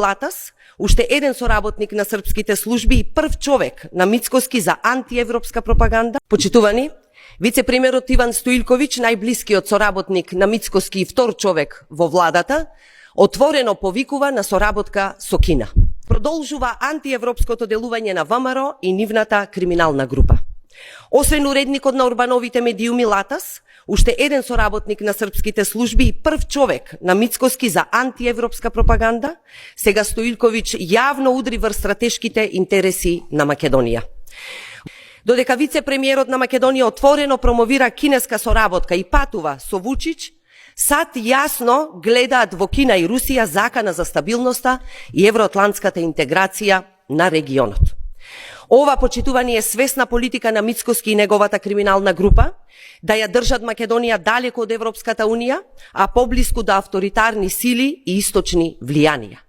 Латас, уште еден соработник на српските служби и прв човек на Мицкоски за антиевропска пропаганда. Почитувани, вице-премиерот Иван Стоилковиќ, најблискиот соработник на Мицкоски и втор човек во владата, отворено повикува на соработка со Кина. Продолжува антиевропското делување на ВМРО и нивната криминална група. Освен уредникот на Орбановите медиуми Латас, уште еден соработник на српските служби и прв човек на Мицкоски за антиевропска пропаганда, сега Стоилковиќ јавно удри врз стратешките интереси на Македонија. Додека вице-премиерот на Македонија отворено промовира кинеска соработка и патува со Вучич, САД јасно гледаат во Кина и Русија закана за стабилноста и евроатлантската интеграција на регионот. Ова, почитувани, е свесна политика на Мицкоски и неговата криминална група, да ја држат Македонија далеко од Европската унија, а поблиску до авторитарни сили и источни влијанија.